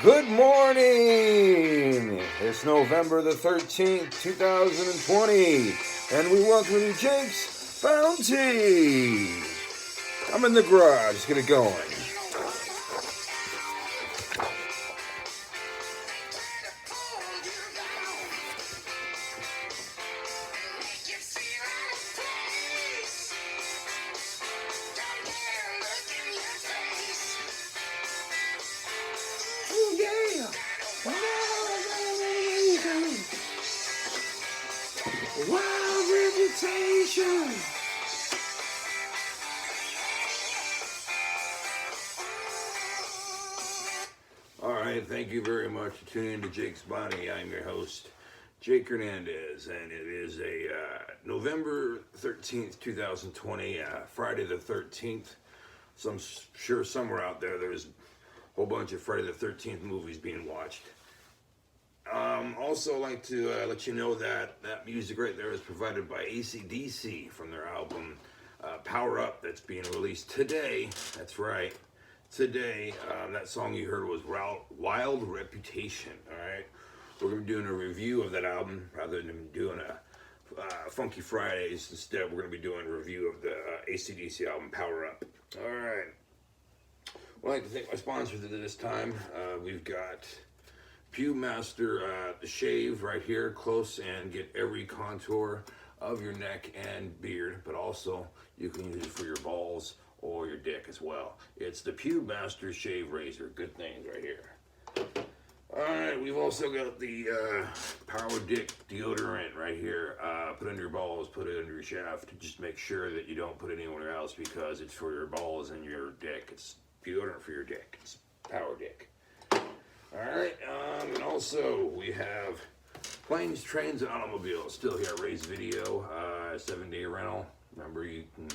Good morning! It's November the 13th, 2020, and we welcome you to Jake's Bounty. I'm in the garage, let's get it going. Oh yeah! Wild reputation! Alright, thank you very much for tuning in to Jake's Bounty. I'm your host, Jake Hernandez, and it is a November 13th, 2020, Friday the 13th. So I'm sure somewhere out there's a whole bunch of Friday the 13th movies being watched. Also like to let you know that music right there is provided by AC/DC from their album Power Up that's being released today. That's right, today. That song you heard was Wild Reputation. Alright, we're going to be doing a review of that album rather than doing a Funky Fridays. Instead, we're going to be doing a review of the AC/DC album Power Up. Alright, I'd like to thank my sponsors at this time. We've got Pube Master Shave right here, close and get every contour of your neck and beard, but also you can use it for your balls or your dick as well. It's the Pube Master Shave Razor. Good things right here. Alright, we've also got the Power Dick deodorant right here. Put it under your balls, put it under your shaft. Just make sure that you don't put it anywhere else because it's for your balls and your dick. It's deodorant for your dick. It's Power Dick. Alright, and also we have Planes, Trains, and Automobiles still here at Ray's Video, 7-day rental. Remember, you can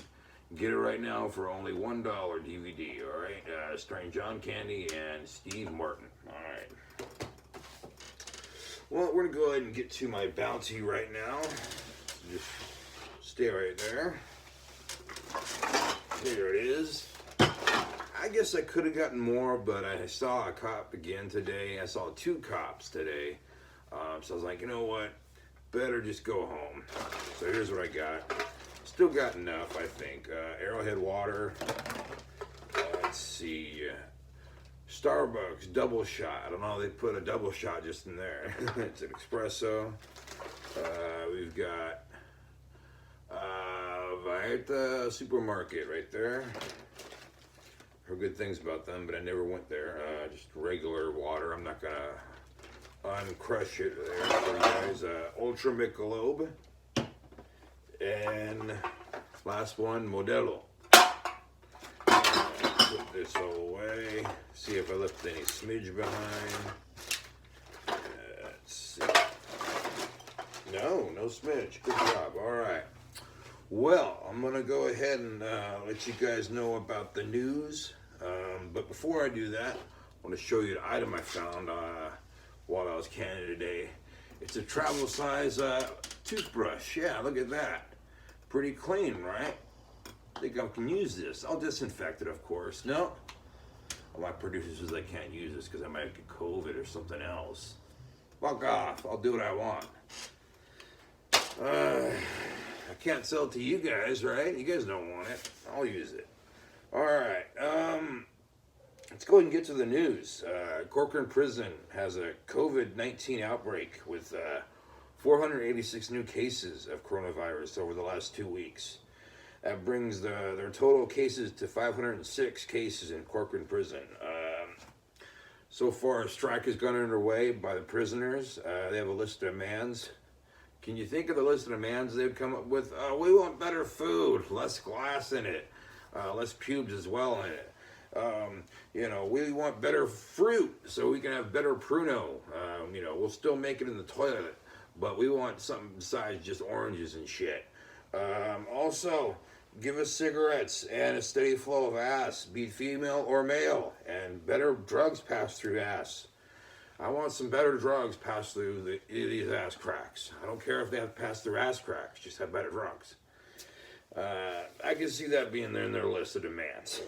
get it right now for only $1 DVD, alright? Starring John Candy and Steve Martin, alright. Well, we're going to go ahead and get to my bounty right now. So just stay right there. Here it is. I guess I could have gotten more, but I saw a cop again today. I saw 2 cops today. So I was like, you know what? Better just go home. So here's what I got. Still got enough, I think. Arrowhead water. Let's see. Starbucks double shot. I don't know. They put a double shot just in there. It's an espresso. We've got Vallarta Supermarket right there. Heard good things about them, but I never went there. Just regular water. I'm not gonna uncrush it there for you guys. Ultra Michelob. And last one, Modelo. Put this all away. See if I left any smidge behind. Let's see. No smidge. Good job. All right. Well, I'm going to go ahead and let you guys know about the news. But before I do that, I want to show you the item I found while I was canning today. It's a travel size toothbrush. Yeah, look at that. Pretty clean, right? I think I can use this. I'll disinfect it, of course. No. All my producers says I can't use this because I might get COVID or something else. Fuck off. I'll do what I want. I can't sell it to you guys, right? You guys don't want it. I'll use it. Alright, let's go ahead and get to the news. Corcoran Prison has a COVID-19 outbreak with 486 new cases of coronavirus over the last 2 weeks. That brings their total cases to 506 cases in Corcoran Prison. So far, a strike has gone underway by the prisoners. They have a list of demands. Can you think of the list of demands they've come up with? We want better food, less glass in it, less pubes as well in it. We want better fruit so we can have better Pruno. We'll still make it in the toilet, but we want something besides just oranges and shit. Also, give us cigarettes and a steady flow of ass, be it female or male, and better drugs pass through ass. I want some better drugs passed through these ass cracks. I don't care if they have to pass through ass cracks, just have better drugs. I can see that being there in their list of demands.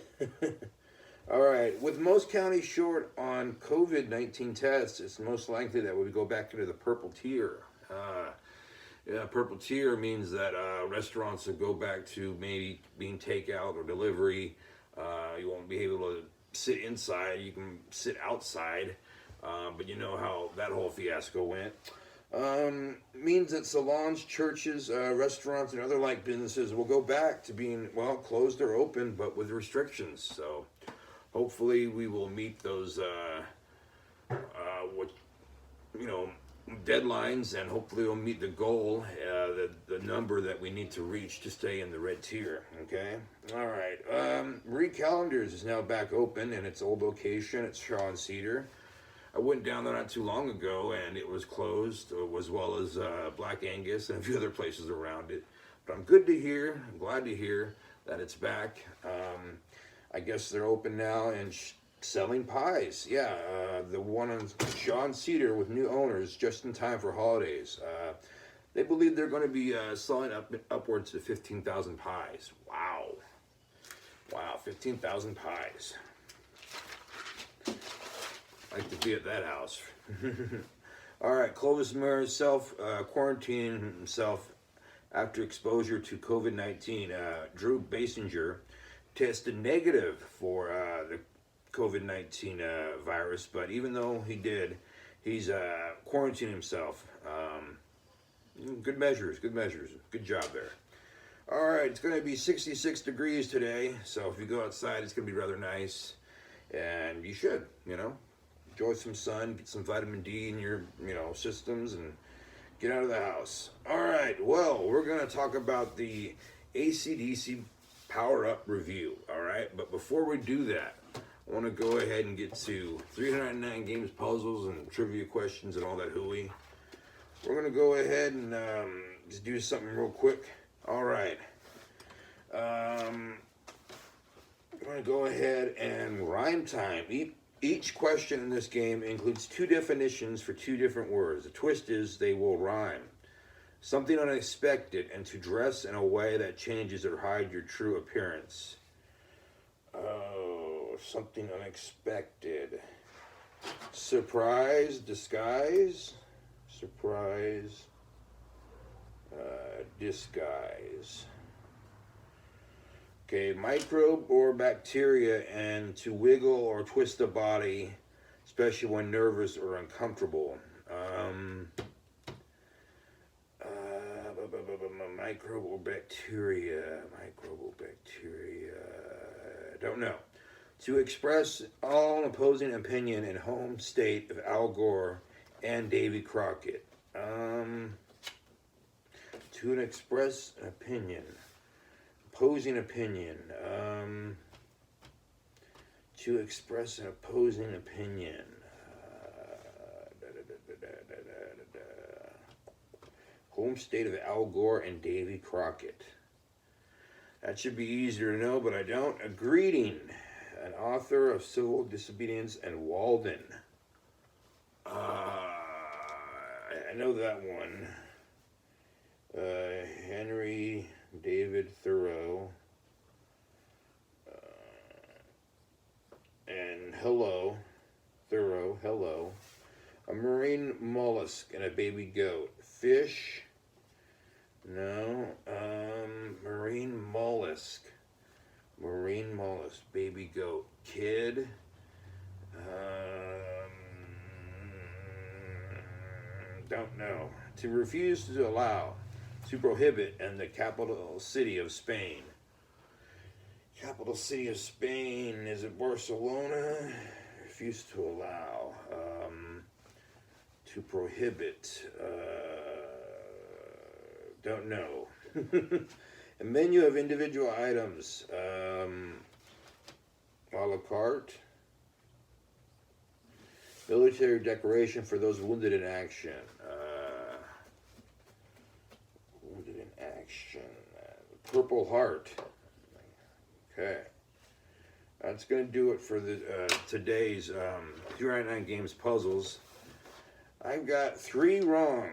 All right. With most counties short on COVID-19 tests, it's most likely that we go back into the purple tier. Yeah, purple tier means that restaurants will go back to maybe being takeout or delivery. You won't be able to sit inside. You can sit outside. But you know how that whole fiasco went. Means that salons, churches, restaurants, and other like businesses will go back to being, well, closed or open, but with restrictions. So hopefully we will meet those, what, you know, deadlines, and hopefully we'll meet the goal, the number that we need to reach to stay in the red tier. Okay. All right. Marie Callender's is now back open in its old location at Shaw and Cedar. I went down there not too long ago, and it was closed, as well as Black Angus and a few other places around it. But I'm glad to hear that it's back. I guess they're open now and selling pies. Yeah, the one on Shaw and Cedar with new owners just in time for holidays. They believe they're going to be selling upwards to 15,000 pies. Wow. Wow, 15,000 pies. Like to be at that house. All right, Clovis Mayer quarantining himself after exposure to COVID-19. Drew Basinger tested negative for the COVID-19 virus, but even though he did, he's quarantining himself. Good measures, good job there. All right, it's going to be 66 degrees today, so if you go outside, it's going to be rather nice, and you should, enjoy some sun, get some vitamin D in your, systems, and get out of the house. All right, well, we're going to talk about the AC/DC Power Up review, all right? But before we do that, I want to go ahead and get to 309 games, puzzles, and trivia questions and all that hooey. We're going to go ahead and just do something real quick. All right. I'm going to go ahead and rhyme time. Each question in this game includes two definitions for two different words. The twist is they will rhyme. Something unexpected, and to dress in a way that changes or hide your true appearance. Oh, something unexpected. Surprise, disguise. Surprise, disguise. Okay, microbe or bacteria, and to wiggle or twist the body, especially when nervous or uncomfortable. Microbe or bacteria. Don't know. To express all opposing opinion in home state of Al Gore and Davy Crockett. To express an opinion. Opposing opinion. To express an opposing opinion. Home state of Al Gore and Davy Crockett. That should be easier to know, but I don't. A greeting. An author of Civil Disobedience and Walden. I know that one. Henry David Thoreau. And hello. Thoreau, hello. A marine mollusk and a baby goat. Fish. No. Marine mollusk. Baby goat. Kid. Don't know. To refuse to allow. To prohibit, and the capital city of Spain. Capital city of Spain, is it Barcelona? Refuse to allow. To prohibit. Don't know. A menu of individual items. A la carte. Military decoration for those wounded in action. Purple Heart. Okay. That's going to do it for the today's 399 Games puzzles. I've got 3 wrong.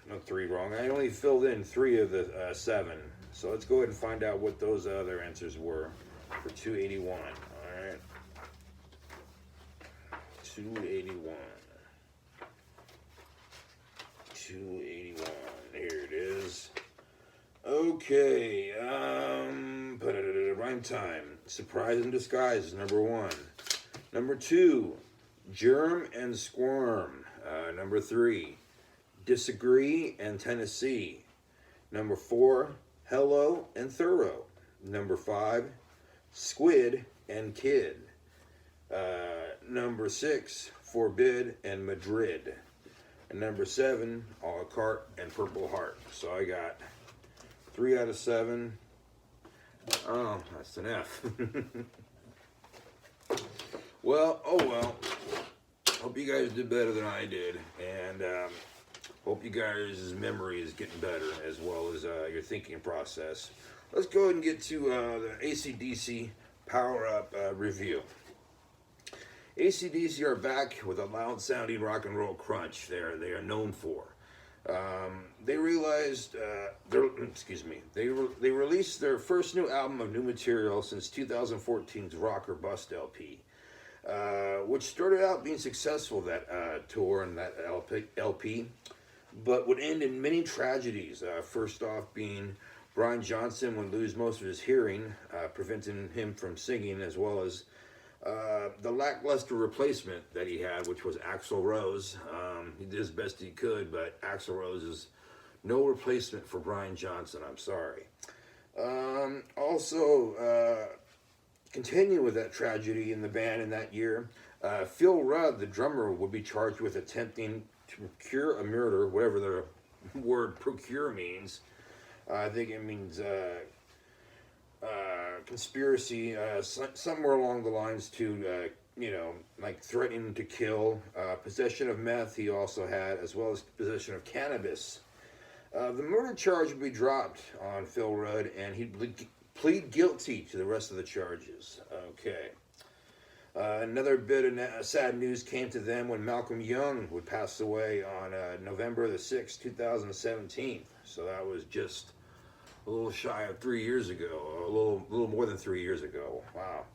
Not 3 wrong. I only filled in 3 of the 7. So let's go ahead and find out what those other answers were for 281. All right. 281. 281. Here it is. Okay. Rhyme time. Surprise in Disguise is number 1. Number 2, Germ and Squirm. Number 3, Disagree and Tennessee. Number 4, Hello and Thorough. Number 5, Squid and Kid. Number 6, Forbid and Madrid. And number 7, A La Carte and Purple Heart. So I got 3 out of 7. Oh, that's an F. Well, oh well. Hope you guys did better than I did. And hope you guys' memory is getting better as well as your thinking process. Let's go ahead and get to the AC/DC Power Up review. AC/DC are back with a loud sounding rock and roll crunch they are known for. They realized, they released their first new album of new material since 2014's Rock or Bust LP, which started out being successful, that tour and that LP, but would end in many tragedies. First off being Brian Johnson would lose most of his hearing, preventing him from singing, as well as the lackluster replacement that he had, which was Axl Rose. He did as best he could, but Axl Rose is no replacement for Brian Johnson. I'm sorry. Also, continue with that tragedy in the band in that year. Phil Rudd, the drummer, would be charged with attempting to procure a murder, whatever the word procure means. I think it means conspiracy, somewhere along the lines to, like threatening to kill. Possession of meth he also had, as well as possession of cannabis. The murder charge would be dropped on Phil Rudd, and he'd plead guilty to the rest of the charges. Okay. Another bit of sad news came to them when Malcolm Young would pass away on November the 6th, 2017. So that was just a little shy of 3 years ago, a little more than 3 years ago. Wow.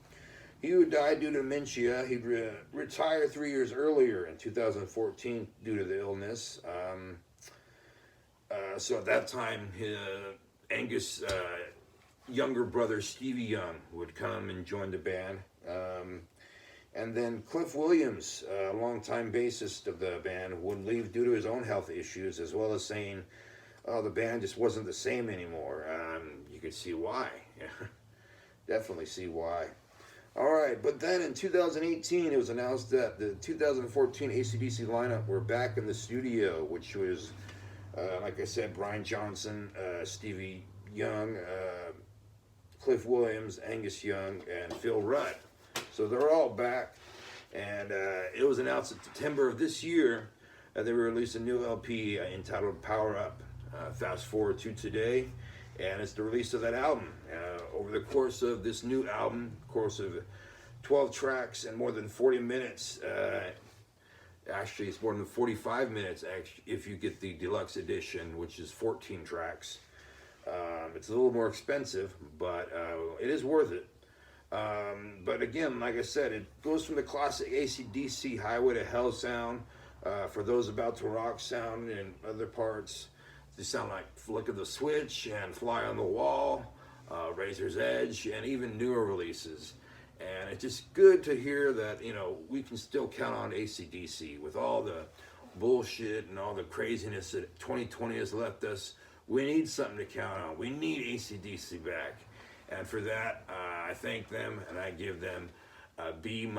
He would die due to dementia. He'd retire 3 years earlier in 2014 due to the illness. So at that time, Angus' younger brother, Stevie Young, would come and join the band. And then Cliff Williams, a longtime bassist of the band, would leave due to his own health issues, as well as saying, the band just wasn't the same anymore. You could see why. Definitely see why. All right, but then in 2018, it was announced that the 2014 AC/DC lineup were back in the studio, which was, like I said, Brian Johnson, Stevie Young, Cliff Williams, Angus Young, and Phil Rudd. So they're all back, and it was announced in September of this year that they released a new LP entitled Power Up. Fast forward to today, and it's the release of that album. Over the course of this new album, course of 12 tracks and more than 40 minutes, actually it's more than 45 minutes if you get the deluxe edition, which is 14 tracks. It's a little more expensive, but it is worth it. But again, like I said, it goes from the classic AC/DC Highway to Hell sound, for those about to rock sound in other parts. They sound like Flick of the Switch and Fly on the Wall, Razor's Edge, and even newer releases. And it's just good to hear that, we can still count on AC/DC with all the bullshit and all the craziness that 2020 has left us. We need something to count on. We need AC/DC back. And for that, I thank them, and I give them a B-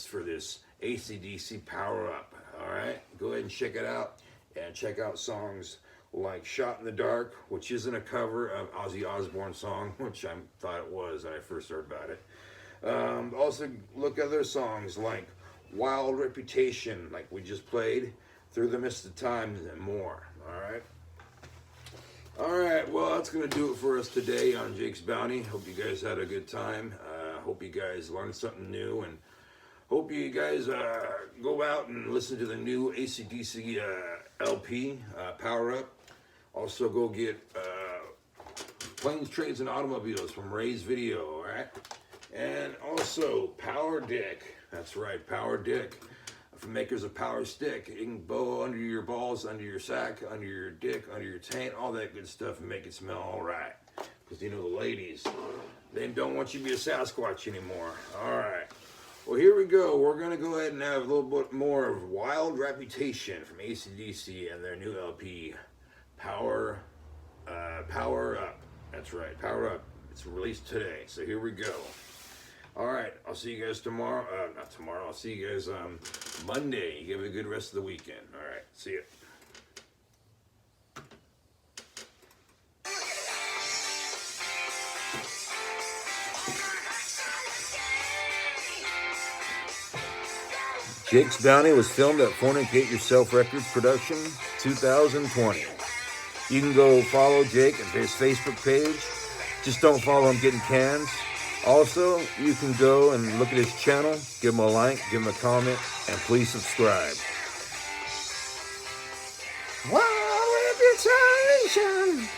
for this AC/DC Power Up. All right, go ahead and check it out, and check out songs like Shot in the Dark, which isn't a cover of Ozzy Osbourne's song, which I thought it was when I first heard about it. Also, look at other songs like Wild Reputation, like we just played, Through the Mist of Time, and more. All right, well, that's going to do it for us today on Jake's Bounty. Hope you guys had a good time. Hope you guys learned something new, and hope you guys go out and listen to the new AC/DC LP, Power Up. Also, go get Planes, Trains, and Automobiles from Ray's Video, all right? And also, Power Dick. That's right, Power Dick. from makers of Power Stick. You can bow under your balls, under your sack, under your dick, under your taint, all that good stuff, and make it smell all right. Because you know the ladies, they don't want you to be a Sasquatch anymore. All right. Well, here we go. We're going to go ahead and have a little bit more of Wild Reputation from AC/DC and their new LP, Power Up. That's right, Power Up. It's released today. So here we go. All right. I'll see you guys tomorrow. Not tomorrow. I'll see you guys Monday. You have a good rest of the weekend. All right. See ya. Jake's Bounty was filmed at Fornicate Yourself Records Production 2020. You can go follow Jake at his Facebook page. Just don't follow him getting cans. Also, you can go and look at his channel, give him a like, give him a comment, and please subscribe. Wild Reputation!